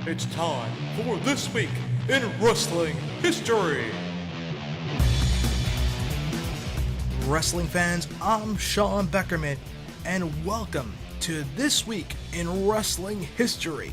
It's time for This Week in Wrestling History. Wrestling fans, I'm Sean Beckerman, and welcome to This Week in Wrestling History.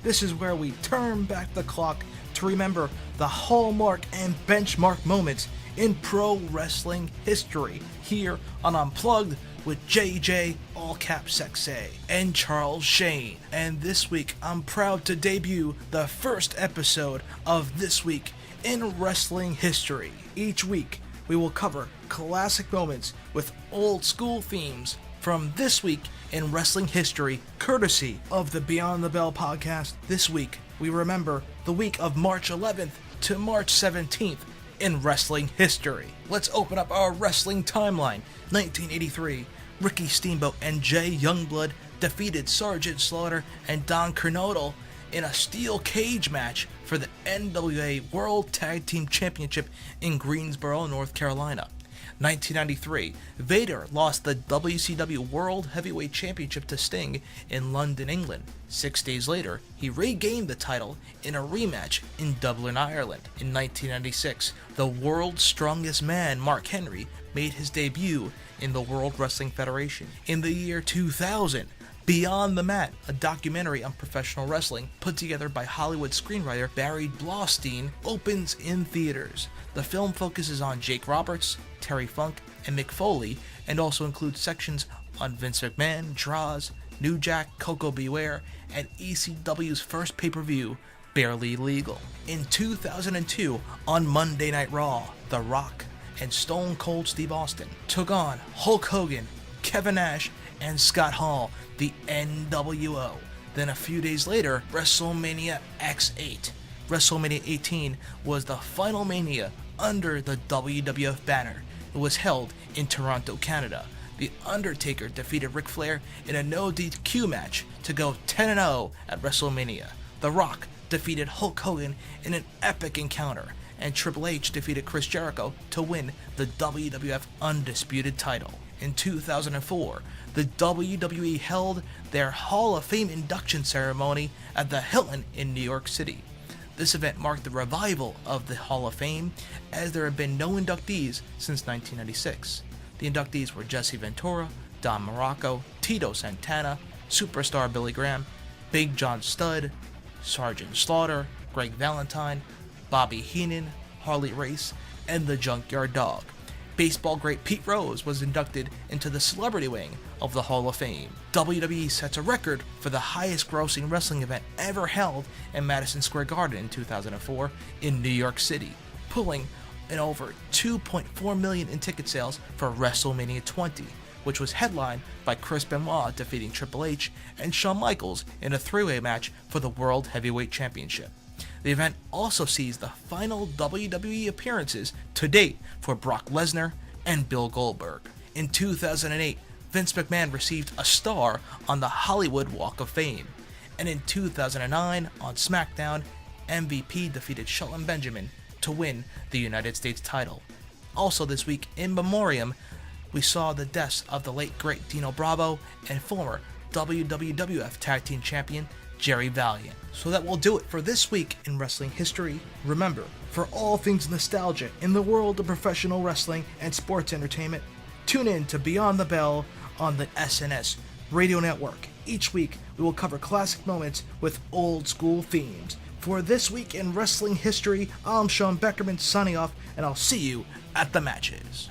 This is where we turn back the clock to remember the hallmark and benchmark moments in pro wrestling history here on Unplugged with JJ, all caps XA, and Charles Shane. And this week, I'm proud to debut the first episode of This Week in Wrestling History. Each week, we will cover classic moments with old school themes from This Week in Wrestling History, courtesy of the Beyond the Bell podcast. This week, we remember the week of March 11th to March 17th in wrestling history. Let's open up our wrestling timeline. 1983, Ricky Steamboat and Jay Youngblood defeated Sergeant Slaughter and Don Kernodle in a steel cage match for the NWA World Tag Team Championship in Greensboro, North Carolina. 1993, Vader lost the WCW World Heavyweight Championship to Sting in London, England. 6 days later, he regained the title in a rematch in Dublin, Ireland. In 1996, the world's strongest man, Mark Henry, made his debut in the World Wrestling Federation. In the year 2000, Beyond the Mat, a documentary on professional wrestling put together by Hollywood screenwriter Barry Blaustein, opens in theaters. The film focuses on Jake Roberts, Terry Funk, and Mick Foley, and also includes sections on Vince McMahon, Droz, New Jack, Coco Beware, and ECW's first pay-per-view, Barely Legal. In 2002, on Monday Night Raw, The Rock and Stone Cold Steve Austin took on Hulk Hogan, Kevin Nash, and Scott Hall, the NWO. Then a few days later, WrestleMania X8. WrestleMania 18 was the final Mania under the WWF banner. It was held in Toronto, Canada. The Undertaker defeated Ric Flair in a no DQ match to go 10-0 at WrestleMania. The Rock defeated Hulk Hogan in an epic encounter, and Triple H defeated Chris Jericho to win the WWF Undisputed title. In 2004, the WWE held their Hall of Fame induction ceremony at the Hilton in New York City. This event marked the revival of the Hall of Fame, as there have been no inductees since 1996. The inductees were Jesse Ventura, Don Morocco, Tito Santana, Superstar Billy Graham, Big John Studd, Sergeant Slaughter, Greg Valentine, Bobby Heenan, Harley Race, and the Junkyard Dog. Baseball great Pete Rose was inducted into the celebrity wing of the Hall of Fame. WWE sets a record for the highest grossing wrestling event ever held in Madison Square Garden in 2004 in New York City, pulling in over $2.4 million in ticket sales for WrestleMania 20, which was headlined by Chris Benoit defeating Triple H and Shawn Michaels in a three-way match for the World Heavyweight Championship. The event also sees the final WWE appearances to date for Brock Lesnar and Bill Goldberg. In 2008, Vince McMahon received a star on the Hollywood Walk of Fame. And in 2009, on SmackDown, MVP defeated Shelton Benjamin to win the United States title. Also this week, in memoriam, we saw the deaths of the late great Dino Bravo and former WWF Tag Team Champion Jerry Valiant. So that will do it for this week in wrestling history. Remember, for all things nostalgia in the world of professional wrestling and sports entertainment, tune in to Beyond the Bell on the SNS Radio Network. Each week, we will cover classic moments with old school themes. For This Week in Wrestling History, I'm Sean Beckerman signing off, and I'll see you at the matches.